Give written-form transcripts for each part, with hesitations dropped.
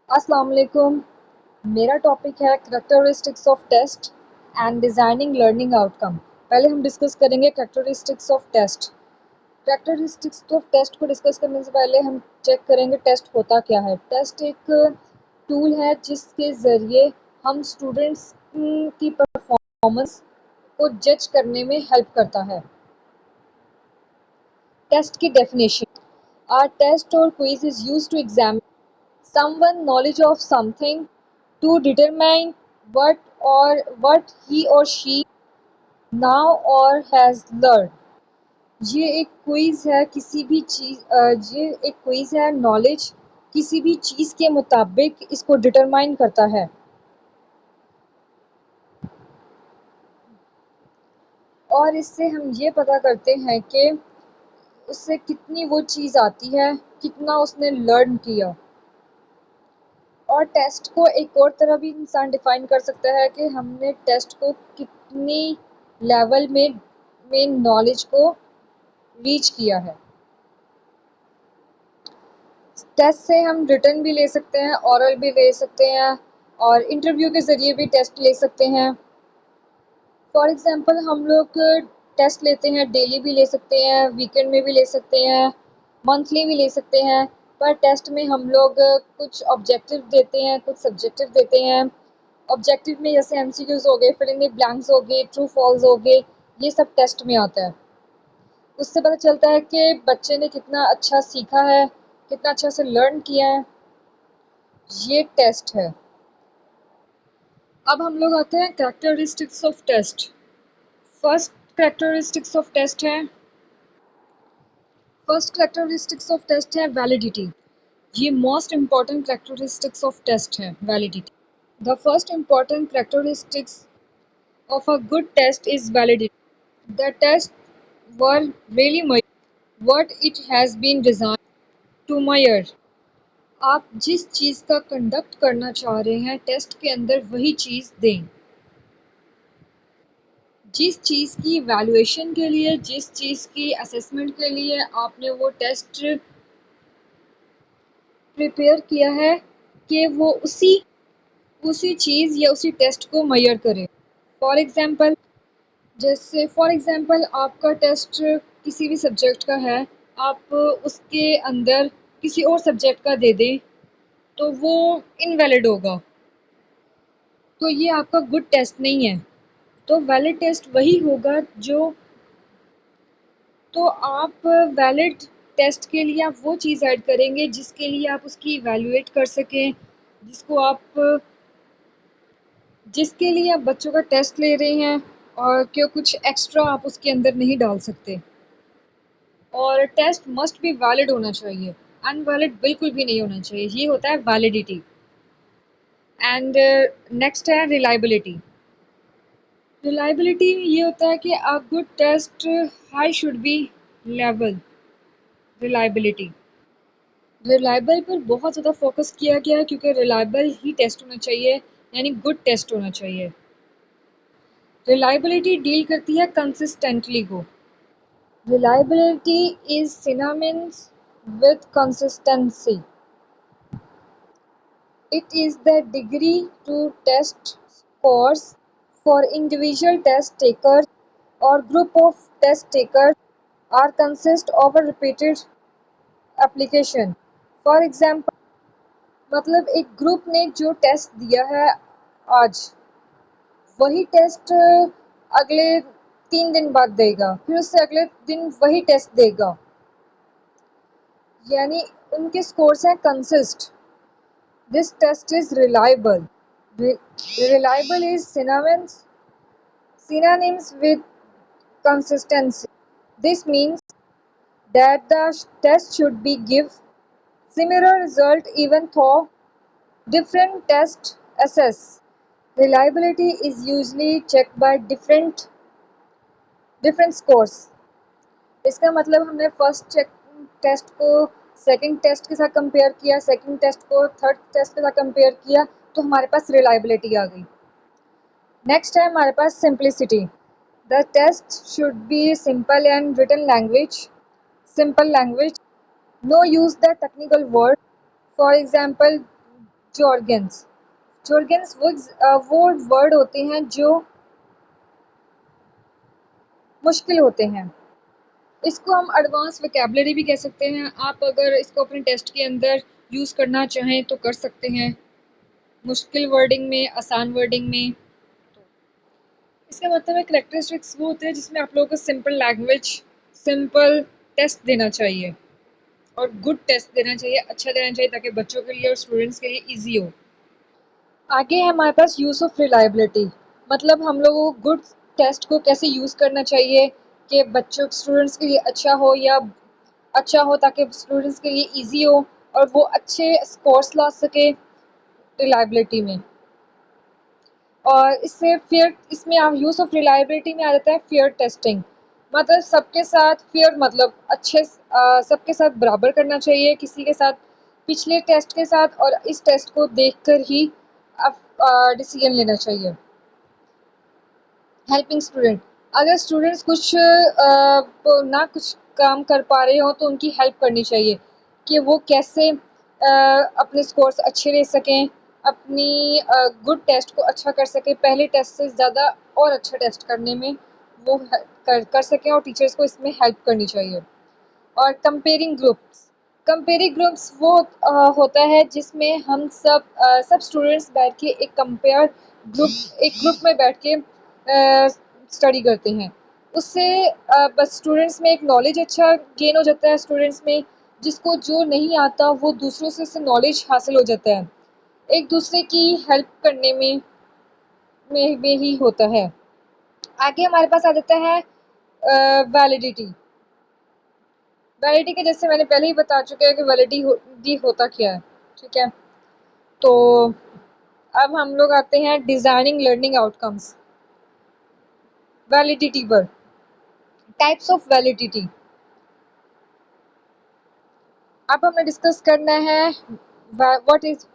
अस्सलाम वालेकुम। मेरा टॉपिक है characteristics of test and designing learning outcome. पहले हम डिस्कस करेंगे characteristics of test. Characteristics of test को डिस्कस करने से पहले हम चेक करेंगे टेस्ट होता क्या है। टेस्ट एक टूल है जिसके ज़रिए हम स्टूडेंट्स की परफॉर्मेंस को जज करने में हेल्प करता है। टेस्ट की definition: are test or quiz is used to examine someone knowledge of something to determine what he or she now or has learned। ये एक क्विज है किसी भी चीज ये एक क्विज है नॉलेज किसी भी चीज के मुताबिक इसको डिटरमाइन करता है। और इससे हम ये पता करते हैं कि उससे कितनी वो चीज़ आती है, कितना उसने लर्न किया। और टेस्ट को एक और तरह भी इंसान डिफाइन कर सकता है कि हमने टेस्ट को कितनी लेवल में नॉलेज को रीच किया है। टेस्ट से हम रिटन भी ले सकते हैं, ओरल भी ले सकते हैं और इंटरव्यू के ज़रिए भी टेस्ट ले सकते हैं। फॉर एग्ज़ाम्पल हम लोग टेस्ट लेते हैं, डेली भी ले सकते हैं, वीकेंड में भी ले सकते हैं, मंथली भी ले सकते हैं। पर टेस्ट में हम लोग कुछ ऑब्जेक्टिव देते हैं, कुछ सब्जेक्टिव देते हैं। ऑब्जेक्टिव में जैसे एमसीक्यूज हो गए, फिल इन द ब्लैंक्स हो गए, ट्रू फॉल्स हो गए, ये सब टेस्ट में आता है। उससे पता चलता है कि बच्चे ने कितना अच्छा सीखा है, कितना अच्छा से लर्न किया है। ये टेस्ट है। अब हम लोग आते हैं characteristics of test. First characteristics of test है फर्स्ट कैरेक्टरिस्टिक्स ऑफ टेस्ट है वैलिडिटी। ये most important characteristics of test है, validity. The first important characteristics of a good test is validity. The test will really measure what it has been designed to measure। आप जिस चीज़ का conduct करना चाह रहे हैं टेस्ट के अंदर वही चीज़ दें। जिस चीज़ की वैल्यूएशन के लिए, जिस चीज़ की असेसमेंट के लिए आपने वो टेस्ट प्रिपेयर किया है कि वो उसी चीज़ या उसी टेस्ट को मेजर करे। फॉर एग्ज़ाम्पल आपका टेस्ट किसी भी सब्जेक्ट का है, आप उसके अंदर किसी और सब्जेक्ट का दे दें तो वो इनवैलिड होगा, तो ये आपका गुड टेस्ट नहीं है। तो वैलिड टेस्ट वही होगा जो तो आप वैलिड टेस्ट के लिए आप वो चीज़ ऐड करेंगे जिसके लिए आप उसकी इवैल्यूएट कर सकें, जिसके लिए आप बच्चों का टेस्ट ले रहे हैं और क्यों कुछ एक्स्ट्रा आप उसके अंदर नहीं डाल सकते। और टेस्ट मस्ट भी वैलिड होना चाहिए, अनवैलिड बिल्कुल भी नहीं होना चाहिए। ये होता है वैलिडिटी। एंड नेक्स्ट है रिलायबिलिटी। रिलायबिलिटी ये होता है कि a good test high should be level reliability. Reliable पर बहुत ज़्यादा फोकस किया गया है क्योंकि रिलायबल ही टेस्ट होना चाहिए, यानी गुड टेस्ट होना चाहिए। रिलायबिलिटी डील करती है कंसिस्टेंटली को। Reliability is synonymous with consistency. It is the degree to test scores for individual test takers or group of test takers are consist of a repeated application. For example, मतलब एक group ने जो test दिया है आज, वही test अगले 3 दिन बाद देगा, फिर उससे अगले दिन वही टेस्ट देगा, यानी उनके स्कोर्स हैं consist. This test is reliable. Reliable is synonyms with consistency. This means that the test should be give similar result even though different test assess. Reliability is usually checked by different scores। इसका मतलब हमने first test को second test के साथ compare किया, second test को third test के साथ कंपेयर किया, तो हमारे पास रिलायबिलिटी आ गई। नेक्स्ट है हमारे पास simplicity. The test should be simple and written language, simple language, no use the technical word. For example jargons. Jargons वो वर्ड होते हैं जो मुश्किल होते हैं। इसको हम एडवांस वोकैबुलरी भी कह सकते हैं। आप अगर इसको अपने टेस्ट के अंदर यूज़ करना चाहें तो कर सकते हैं, मुश्किल वर्डिंग में, आसान वर्डिंग में। इसका मतलब है करैक्टरिस्टिक्स वो होते हैं जिसमें आप लोगों को सिंपल लैंग्वेज, सिंपल टेस्ट देना चाहिए और गुड टेस्ट देना चाहिए, अच्छा देना चाहिए ताकि बच्चों के लिए और स्टूडेंट्स के लिए ईजी हो। आगे है हमारे पास यूज़ ऑफ रिलायबिलिटी, मतलब हम लोगों को गुड टेस्ट को कैसे यूज़ करना चाहिए कि बच्चों स्टूडेंट्स के लिए अच्छा हो या अच्छा हो ताकि स्टूडेंट्स के लिए इजी हो और वो अच्छे स्कोर्स ला सके रिलायबिलिटी में। और इससे फेयर, इसमें आप यूज़ ऑफ रिलायबिलिटी में आ जाता है फेयर टेस्टिंग, मतलब सबके साथ फेयर, मतलब अच्छे सबके साथ बराबर करना चाहिए, किसी के साथ पिछले टेस्ट के साथ और इस टेस्ट को देखकर ही अब डिसीजन लेना चाहिए। हेल्पिंग स्टूडेंट, अगर स्टूडेंट्स कुछ ना कुछ काम कर पा रहे हो तो उनकी हेल्प करनी चाहिए कि वो कैसे अपने स्कोर्स अच्छे ले सकें, अपनी गुड टेस्ट को अच्छा कर सकें, पहले टेस्ट से ज़्यादा और अच्छा टेस्ट करने में वो कर सकें और टीचर्स को इसमें हेल्प करनी चाहिए। और कंपेयरिंग ग्रुप्स, कंपेयरिंग ग्रुप्स वो होता है जिसमें हम सब स्टूडेंट्स बैठ के एक ग्रुप में बैठ के स्टडी करते हैं। उससे बस स्टूडेंट्स में एक नॉलेज अच्छा गेन हो जाता है, स्टूडेंट्स में जिसको जो नहीं आता वो दूसरों से नॉलेज हासिल हो जाता है, एक दूसरे की हेल्प करने में ही होता है। आगे हमारे पास आ जाता है वैलिडिटी। वैलिडिटी के जैसे मैंने पहले ही बता चुका है कि वैलिडिटी होता क्या है, ठीक है। तो अब हम लोग आते हैं डिजाइनिंग लर्निंग आउटकम्स, वैलिडिटी पर। टाइप्स ऑफ वैलिडिटी अब हमें डिस्कस करना है व्हाट इज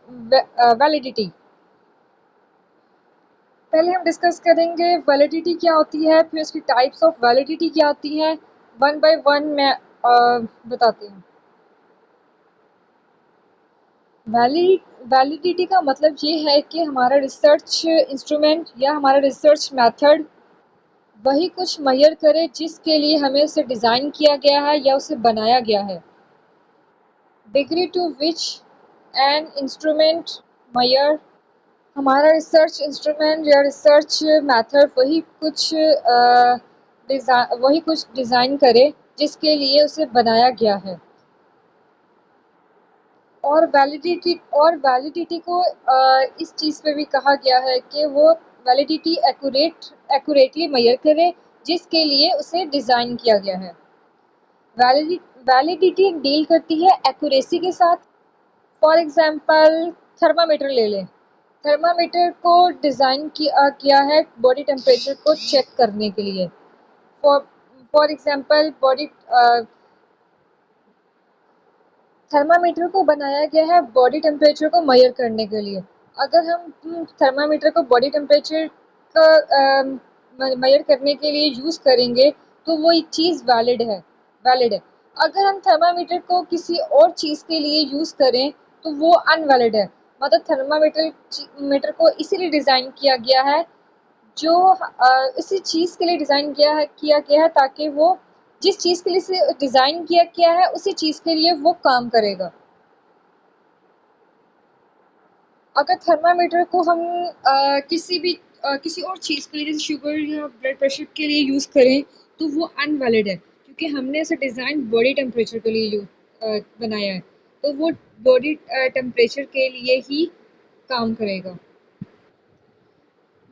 वैलिडिटी। पहले हम डिस्कस करेंगे वैलिडिटी क्या होती है, फिर उसकी टाइप्स ऑफ वैलिडिटी क्या होती है, वन बाय वन मैं बताती हूँ। वैलिडिटी का मतलब ये है कि हमारा रिसर्च इंस्ट्रूमेंट या हमारा रिसर्च मेथड वही कुछ मेजर करे जिसके लिए हमें उसे डिज़ाइन किया गया है या उसे बनाया गया है। Degree to which an instrument measure, हमारा रिसर्च इंस्ट्रूमेंट या रिसर्च मेथड वही कुछ डिज़ाइन करे जिसके लिए उसे बनाया गया है। और वैलिडिटी को इस चीज़ पे भी कहा गया है कि वो वैलिडिटी एक्यूरेटली मेजर करे जिसके लिए उसे डिज़ाइन किया गया है। वैलिडिटी डील करती है एक्यूरेसी के साथ। फॉर एग्जांपल थर्मामीटर ले लें, थर्मामीटर को डिज़ाइन किया है बॉडी टेम्परेचर को चेक करने के लिए। फॉर फॉर एग्जांपल थर्मामीटर को बनाया गया है बॉडी टेम्परेचर को मेजर करने के लिए। अगर हम थर्मामीटर को बॉडी टेम्परेचर का मेजर करने के लिए यूज़ करेंगे तो वो एक चीज़ वैलिड है। अगर हम थर्मामीटर को किसी और चीज़ के लिए यूज़ करें तो वो अनवैलिड है। मतलब थर्मामीटर मीटर को इसीलिए डिज़ाइन किया गया है, जो इसी चीज़ के लिए डिज़ाइन किया गया है ताकि वो जिस चीज़ के लिए इसे डिज़ाइन किया गया है उसी चीज़ के लिए वो काम करेगा। अगर थर्मामीटर को हम किसी और चीज़ के लिए जैसे शुगर या ब्लड प्रेशर के लिए यूज़ करें तो वो अनवैलिड है, क्योंकि हमने इसे डिज़ाइन बॉडी टेम्परेचर के लिए बनाया है, तो वो बॉडी टेम्परेचर के लिए ही काम करेगा।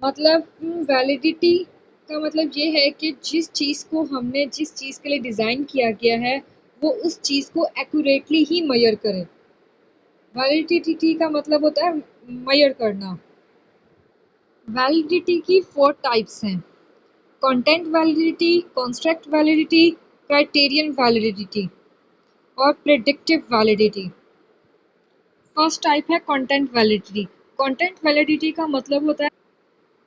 मतलब वैलिडिटी का मतलब ये है कि जिस चीज़ के लिए डिज़ाइन किया गया है वो उस चीज़ को एक्यूरेटली ही मेजर करे। वैलिडिटी का मतलब होता है मेजर करना। वैलिडिटी की 4 टाइप्स हैं: content validity, construct validity, criterion validity और प्रेडिक्टिव वैलिडिटी। फर्स्ट टाइप है कंटेंट वैलिडिटी। कंटेंट वैलिडिटी का मतलब होता है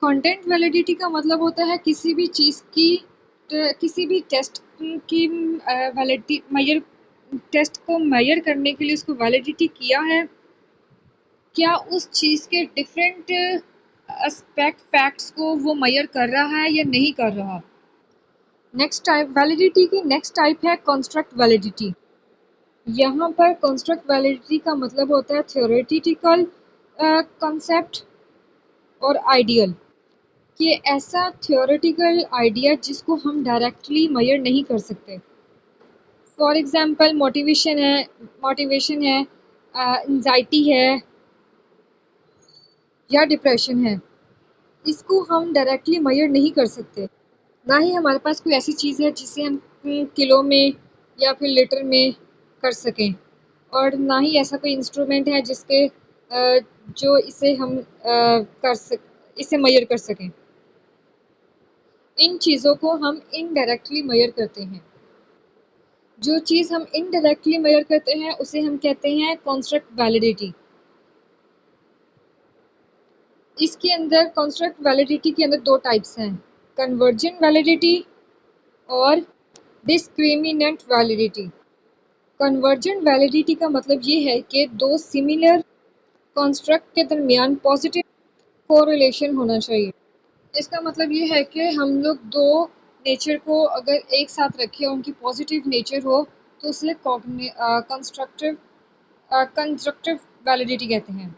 कंटेंट वैलिडिटी का मतलब होता है किसी भी चीज़ की किसी भी टेस्ट की वैलिडिटी मेजर टेस्ट को मेजर करने के लिए उसको वैलिडिटी किया है क्या उस चीज़ के डिफरेंट एस्पेक्ट फैक्ट्स को वो मेजर कर रहा है या नहीं कर रहा। नेक्स्ट टाइप वैलिडिटी की नेक्स्ट टाइप है कंस्ट्रक्ट वैलिडिटी। यहाँ पर कंस्ट्रक्ट वैलिडिटी का मतलब होता है थ्योरेटिकल कॉन्सेप्ट और आइडियल, कि ऐसा थ्योरेटिकल आइडिया जिसको हम डायरेक्टली मेजर नहीं कर सकते। फॉर एग्जांपल मोटिवेशन है, एंजाइटी है या डिप्रेशन है, इसको हम डायरेक्टली मेजर नहीं कर सकते। ना ही हमारे पास कोई ऐसी चीज़ है जिसे हम किलो में या फिर लीटर में कर सकें, और ना ही ऐसा कोई इंस्ट्रूमेंट है जिसके जो इसे हम इसे मेजर कर सकें। इन चीज़ों को हम इनडायरेक्टली मेजर करते हैं। जो चीज़ हम इनडायरेक्टली मेजर करते हैं उसे हम कहते हैं कंस्ट्रक्ट वैलिडिटी। इसके अंदर कंस्ट्रक्ट वैलिडिटी के अंदर दो टाइप्स हैं, कन्वर्जेंट वैलिडिटी और डिस्क्रिमिनेंट वैलिडिटी। कन्वर्जेंट वैलिडिटी का मतलब ये है कि दो सिमिलर कंस्ट्रक्ट के दरमियान पॉजिटिव कोरिलेशन होना चाहिए। इसका मतलब ये है कि हम लोग दो नेचर को अगर एक साथ रखें, उनकी पॉजिटिव नेचर हो, तो उसे कंस्ट्रक्टिव कंस्ट्रक्टिव वैलिडिटी कहते हैं।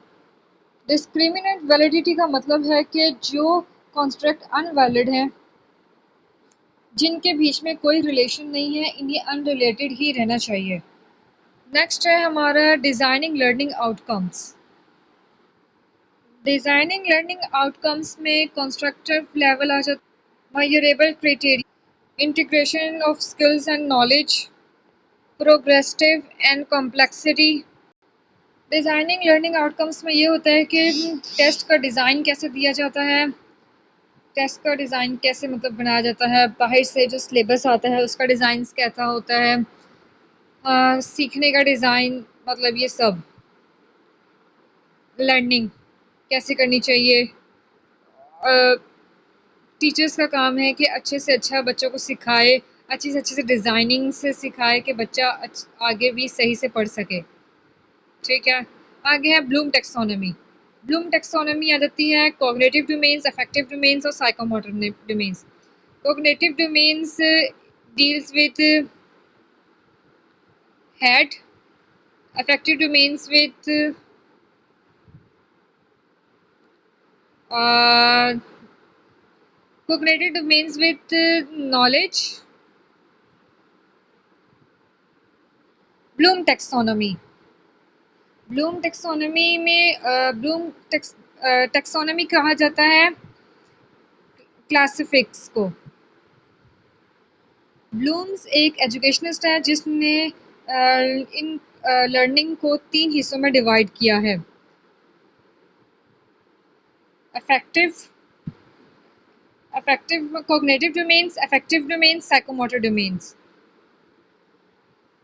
डिस्क्रिमिनेंट वैलिडिटी का मतलब है कि जो कॉन्स्ट्रक्ट अनवैलिड हैं, जिनके बीच में कोई रिलेशन नहीं है, इन्हें अनरिलेटेड ही रहना चाहिए। नेक्स्ट है हमारा designing learning outcomes. Designing learning outcomes में कंस्ट्रक्टिव लेवल आ जाता है, measurable criteria, integration of skills and knowledge, progressive and complexity. Designing learning outcomes में ये होता है कि टेस्ट का डिज़ाइन कैसे दिया जाता है, टेस्ट का डिज़ाइन कैसे मतलब बनाया जाता है, बाहर से जो सिलेबस आता है उसका डिज़ाइन कैसा होता है, सीखने का डिज़ाइन, मतलब ये सब लर्निंग कैसे करनी चाहिए। टीचर्स का काम है कि अच्छे से अच्छा बच्चों को सिखाए, अच्छे से डिज़ाइनिंग से सिखाए कि बच्चा आगे भी सही से पढ़ सके। ठीक है, आगे है ब्लूम टेक्सोनॉमी। ब्लूम टेक्सोनॉमी आ जाती है कॉग्निटिव डोमेन्स, अफेक्टिव डोमेन्स और psychomotor domains. Cognitive domains deals with head, affective domains with uh, cognitive domains with knowledge. Bloom taxonomy. Bloom taxonomy में ब्लूम टेक्सोनॉमी कहा जाता है क्लासिफिक्स को। ब्लूम्स एक एजुकेशनिस्ट है जिसने इन लर्निंग को 3 हिस्सों में डिवाइड किया है, affective cognitive domains, affective domains, psychomotor domains.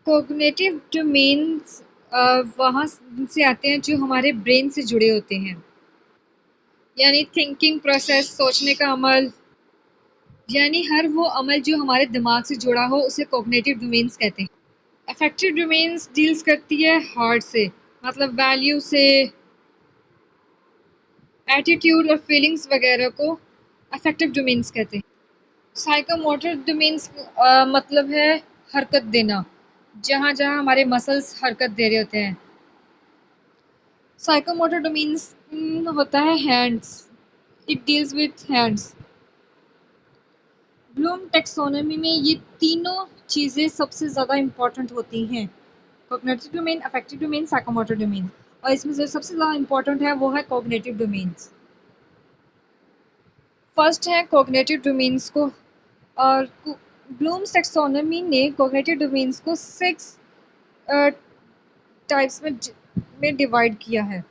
Cognitive domains वहाँ से आते हैं जो हमारे ब्रेन से जुड़े होते हैं, यानी थिंकिंग प्रोसेस, सोचने का अमल, यानी हर वो अमल जो हमारे दिमाग से जुड़ा हो उसे कॉग्निटिव डोमेन्स कहते हैं। अफेक्टिव डोमेन्स डील्स करती है हार्ट से, मतलब वैल्यू से, एटीट्यूड और फीलिंग्स वगैरह को अफेक्टिव डोमेन्स कहते हैं। साइकोमोटर डोमेन्स मतलब है हरकत देना, जहाँ जहाँ हमारे मसल्स हरकत दे रहे होते हैं। साइकोमोटर डोमेन्स होता है hands, it deals with hands. Bloom taxonomy में ये तीनों चीज़ें सबसे ज़्यादा इम्पॉर्टेंट होती हैं, cognitive domain, affective domain, psychomotor domain, और इसमें जो सबसे ज़्यादा इम्पॉर्टेंट है वो है कॉग्निटिव डोमेन्स। फर्स्ट है कॉग्निटिव डोमेन्स को, और ब्लूम्स टेक्सोनॉमी ने कॉग्निटिव डोमेन्स को 6 टाइप्स में डिवाइड किया है।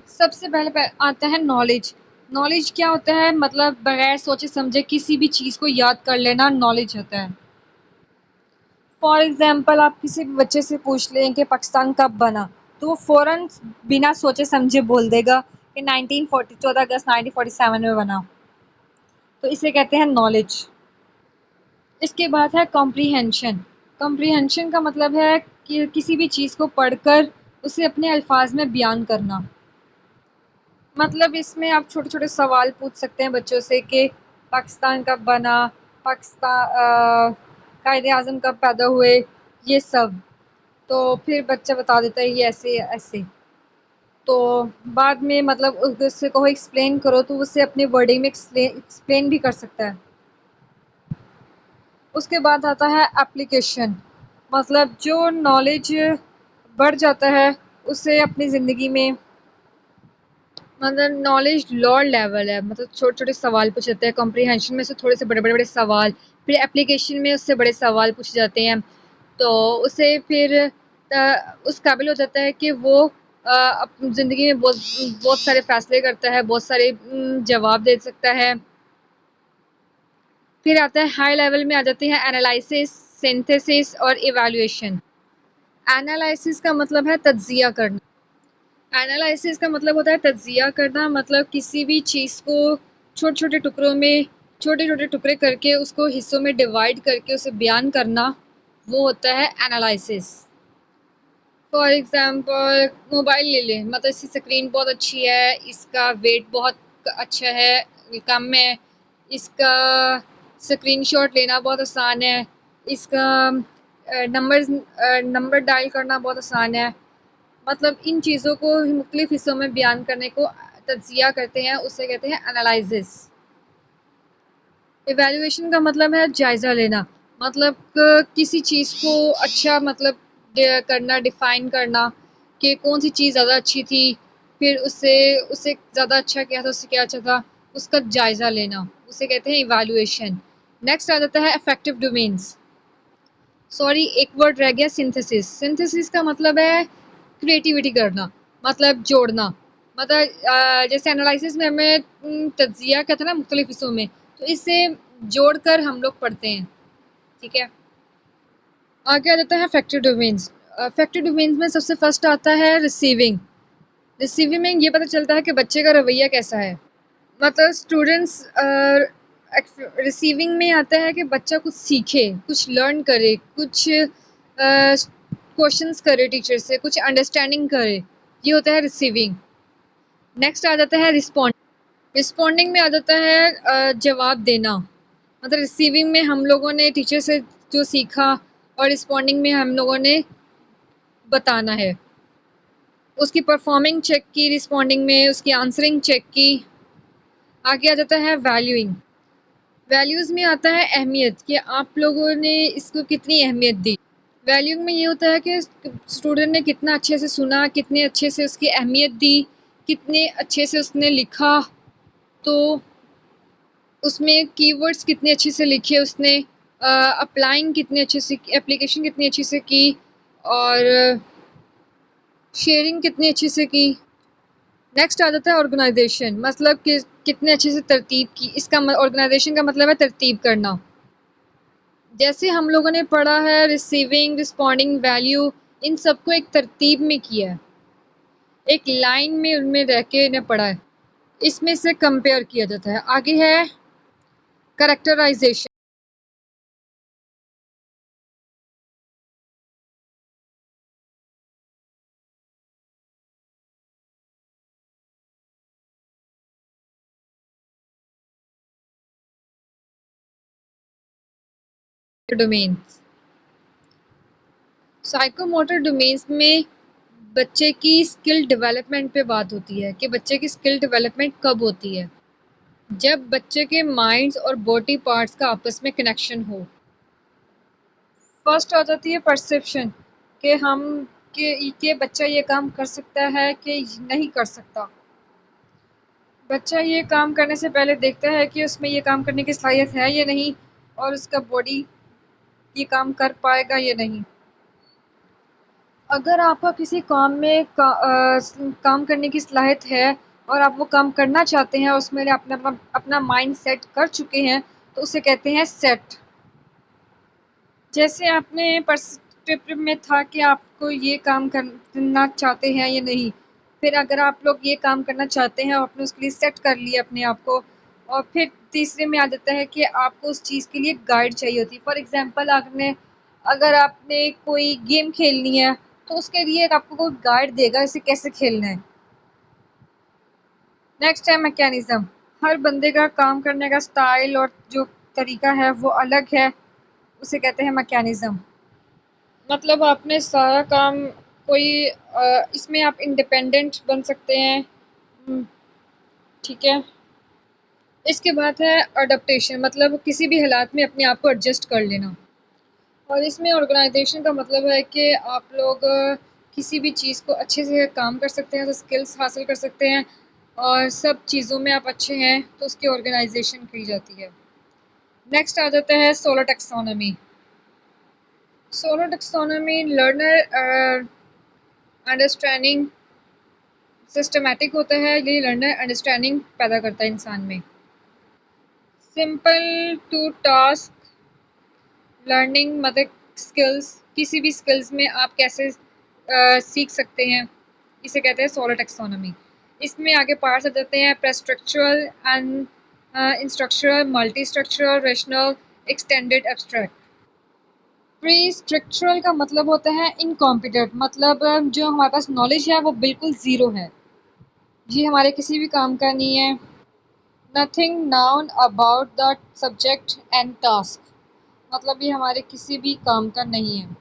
सबसे पहले आता है नॉलेज। नॉलेज क्या होता है, मतलब बगैर सोचे समझे किसी भी चीज़ को याद कर लेना नॉलेज होता है। फॉर एग्जांपल आप किसी भी बच्चे से पूछ लें कि पाकिस्तान कब बना, तो वो फ़ौरन बिना सोचे समझे बोल देगा कि 14 अगस्त 1947 में बना। तो इसे कहते हैं नॉलेज। इसके बाद है कॉम्प्रीहेंशन। कॉम्प्रीहेंशन का मतलब है कि किसी भी चीज़ को पढ़कर उसे अपने अल्फाज में बयान करना। मतलब इसमें आप छोटे छोटे सवाल पूछ सकते हैं बच्चों से कि पाकिस्तान कब बना, पाकिस्तान कायदे आज़म कब पैदा हुए, ये सब। तो फिर बच्चा बता देता है ये ऐसे ऐसे। तो बाद में मतलब उससे कहो एक्सप्लेन करो तो उससे अपनी वर्डिंग में एक्सप्लेन भी कर सकता है। उसके बाद आता है एप्लीकेशन। मतलब जो नॉलेज बढ़ जाता है उसे अपनी ज़िंदगी में, मतलब नॉलेज लोअर लेवल है, मतलब छोटे छोटे सवाल पूछे जाते हैं, कॉम्प्रिहेंशन में से थोड़े से बड़े बड़े बड़े सवाल, फिर एप्लीकेशन में उससे बड़े सवाल पूछे जाते हैं। तो उसे फिर उस काबिल हो जाता है कि वो अपनी ज़िंदगी में बहुत बहुत सारे फैसले करता है, बहुत सारे जवाब दे सकता है। फिर आता है हाई लेवल में आ जाते हैं एनालिसिस, सिंथेसिस और इवैल्यूएशन। एनालिसिस का मतलब है तज्जिया करना। एनालिसिस का मतलब होता है तज्जिया करना, मतलब किसी भी चीज़ को छोटे छोटे टुकड़ों में, छोटे छोटे टुकड़े करके उसको हिस्सों में डिवाइड करके उसे बयान करना, वो होता है एनालिसिस। फॉर एग्ज़ाम्पल मोबाइल ले लें, मतलब इसकी स्क्रीन बहुत अच्छी है, इसका वेट बहुत अच्छा है, कम है, इसका स्क्रीनशॉट लेना बहुत आसान है, इसका नंबर डायल करना बहुत आसान है। मतलब इन चीज़ों को मुख्तलिफ हिस्सों में बयान करने को तज्जिया कहते हैं, उसे कहते हैं एनालिसिस। इवैल्यूएशन का मतलब है जायज़ा लेना, मतलब किसी चीज़ को अच्छा मतलब करना, डिफ़ाइन करना कि कौन सी चीज़ ज़्यादा अच्छी थी, फिर उससे उससे ज़्यादा अच्छा क्या था, उससे क्या अच्छा था, उसका जायज़ा लेना, उसे कहते हैं इवैल्यूएशन। नेक्स्ट आ जाता है अफेक्टिव डोमेन्स। सॉरी, एक वर्ड रह गया, सिंथेसिस। सिंथेसिस का मतलब है क्रिएटिविटी करना, मतलब जोड़ना। मतलब जैसे एनालिसिस में हमें तज्जिया क्या था ना मुख्तलिफ हिस्सों में, तो इससे जोड़कर हम लोग पढ़ते हैं। ठीक है, आगे आ जाता है फैक्टर डोमेन्स। फैक्टर डोमेन्स में सबसे फर्स्ट आता है रिसीविंग। रिसीविंग में ये पता चलता है कि बच्चे का रवैया कैसा है। मतलब स्टूडेंट्स रिसीविंग में आता है कि बच्चा कुछ सीखे, कुछ लर्न करे, कुछ क्वेश्चंस करे टीचर से, कुछ अंडरस्टैंडिंग करे, ये होता है रिसीविंग। नेक्स्ट आ जाता है रिस्पॉन्ड। रिस्पॉन्डिंग में आ जाता है जवाब देना। मतलब रिसीविंग में हम लोगों ने टीचर से जो सीखा और रिस्पॉन्डिंग में हम लोगों ने बताना है। उसकी परफॉर्मिंग चेक की, रिस्पॉन्डिंग में उसकी आंसरिंग चेक की। आगे आ जाता है वैल्यूइंग। वैल्यूज़ में आता है अहमियत, कि आप लोगों ने इसको कितनी अहमियत दी। वैल्यूइंग में ये होता है कि स्टूडेंट ने कितना अच्छे से सुना, कितने अच्छे से उसकी अहमियत दी, कितने अच्छे से उसने लिखा, तो उसमें कीवर्ड्स कितने अच्छे से लिखे उसने, अप्लाइंग कितने अच्छे से, एप्लीकेशन कितनी अच्छे से की, और शेयरिंग कितनी अच्छे से की। नेक्स्ट आ जाता है ऑर्गेनाइजेशन, मतलब कि कितने अच्छे से तरतीब की। इसका ऑर्गेनाइजेशन का मतलब है तरतीब करना। जैसे हम लोगों ने पढ़ा है रिसीविंग, रिस्पॉन्डिंग, वैल्यू, इन सबको एक तरतीब में किया है, एक लाइन में उनमें रह के इन्हें पढ़ा है, इसमें से कंपेयर किया जाता है। आगे है कैरेक्टराइजेशन। डोमेन, साइकोमोटर डोमेन्स में बच्चे की स्किल डेवलपमेंट पे बात होती है कि बच्चे की स्किल डेवलपमेंट कब होती है, जब बच्चे के माइंड्स और बॉडी पार्ट्स का आपस में कनेक्शन हो। फर्स्ट आ जाती है परसेप्शन, कि हम कि बच्चा ये काम कर सकता है कि नहीं कर सकता। बच्चा ये काम करने से पहले देखता है कि उसमें ये काम करने की सलाहियत है या नहीं, और उसका बॉडी ये काम कर पाएगा या नहीं। अगर आपका किसी काम में काम करने की सलाहियत है और आप वो काम करना चाहते हैं, उसमें अपना माइंड सेट कर चुके हैं, तो उसे कहते हैं सेट। जैसे आपने पर्सपेक्टिव में था कि आपको ये काम करना चाहते हैं या नहीं, फिर अगर आप लोग ये काम करना चाहते हैं और आपने उसके लिए सेट कर लिया अपने आप को, और फिर तीसरे में आ जाता है कि आपको उस चीज़ के लिए गाइड चाहिए होती है। फॉर एग्जांपल, अगर आपने कोई गेम खेलनी है, तो उसके लिए आपको कोई गाइड देगा इसे कैसे खेलना है। नेक्स्ट है मैकेनिज्म। हर बंदे का काम करने का स्टाइल और जो तरीका है वो अलग है, उसे कहते हैं मैकेनिज्म। मतलब आपने सारा काम कोई इसमें आप इंडिपेंडेंट बन सकते हैं। ठीक है। इसके बाद है अडेप्टेशन, मतलब किसी भी हालात में अपने आप को एडजस्ट कर लेना। और इसमें ऑर्गेनाइजेशन का मतलब है कि आप लोग किसी भी चीज़ को अच्छे से काम कर सकते हैं, तो स्किल्स हासिल कर सकते हैं और सब चीज़ों में आप अच्छे हैं तो उसकी ऑर्गेनाइजेशन की जाती है। नेक्स्ट आ जाता है solo taxonomy. Solo taxonomy learner understanding systematic होता है, ये लर्नर अंडरस्टैंडिंग पैदा करता है इंसान में। सिंपल टू टास्क लर्निंग मतलब स्किल्स, किसी भी स्किल्स में आप कैसे सीख सकते हैं, इसे कहते हैं सोलो टेक्सोनॉमी। इसमें आगे पार्ट्स आ जाते हैं prestructural and unistructural, multi structural, rational, extended, abstract. Pre structural का मतलब होता है इनकॉम्पिटेंट, मतलब जो हमारे पास नॉलेज है वो बिल्कुल ज़ीरो है, ये हमारे किसी भी काम का नहीं है। Nothing noun about the subject and task, मतलब ये हमारे किसी भी काम का नहीं है।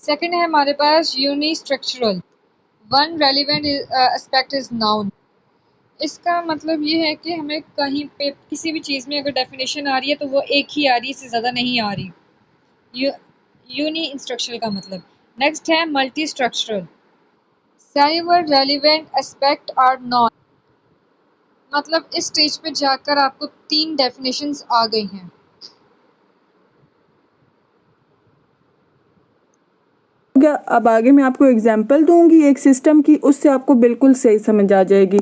सेकंड है हमारे पास uni structural, one relevant aspect is known. इसका मतलब ये है कि हमें कहीं पे किसी भी चीज़ में अगर डेफिनेशन आ रही है तो वो एक ही आ रही है, इससे ज़्यादा नहीं आ रही। यूनी स्ट्रक्चरल का मतलब। नेक्स्ट है multi structural, several relevant aspect are known, मतलब इस स्टेज पे जाकर आपको 3 डेफिनेशंस आ गई हैं। गया। अब आगे मैं आपको एग्जांपल दूंगी एक सिस्टम की, उससे आपको बिल्कुल सही समझ आ जाएगी।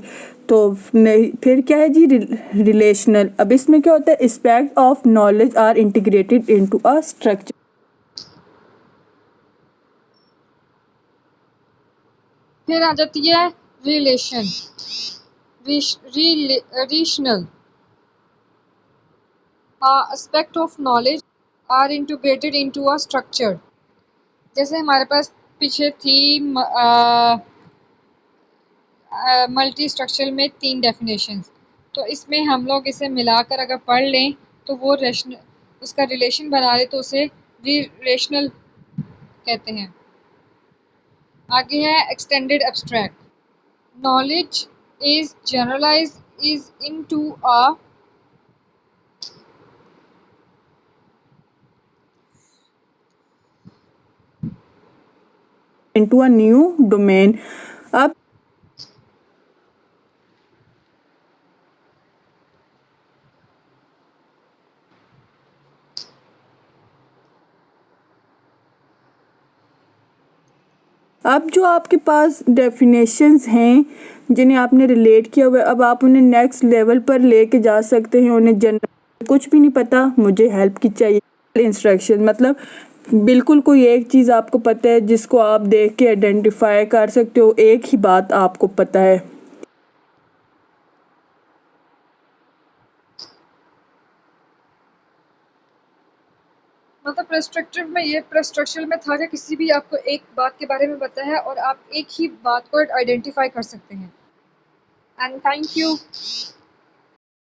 तो नहीं फिर क्या है जी, रिलेशनल। अब इसमें क्या होता है, aspect of knowledge are integrated into a structure. फिर आ जाती है relation, relational aspect of knowledge are integrated into a structure. जैसे हमारे पास पीछे थी मल्टी स्ट्रक्चरल में 3 डेफिनेशंस, तो इसमें हम लोग इसे मिलाकर अगर पढ़ लें तो वो रेशन उसका रिलेशन बना ले तो उसे रिलेशनल कहते हैं। आगे है extended abstract, knowledge is generalise is into a into a new domain. अब अब जो आपके पास डेफिनेशंस हैं जिन्हें आपने रिलेट किया हुआ है, अब आप उन्हें नेक्स्ट लेवल पर लेके जा सकते हैं। उन्हें जनरल कुछ भी नहीं पता, मुझे हेल्प की चाहिए इंस्ट्रक्शन, मतलब बिल्कुल कोई एक चीज़ आपको पता है जिसको आप देख के आइडेंटिफाई कर सकते हो, एक ही बात आपको पता है। मतलब प्रेस्ट्रक्चरल में था कि किसी भी आपको एक बात के बारे में पता है और आप एक ही बात को आइडेंटिफाई कर सकते हैं। And thank you.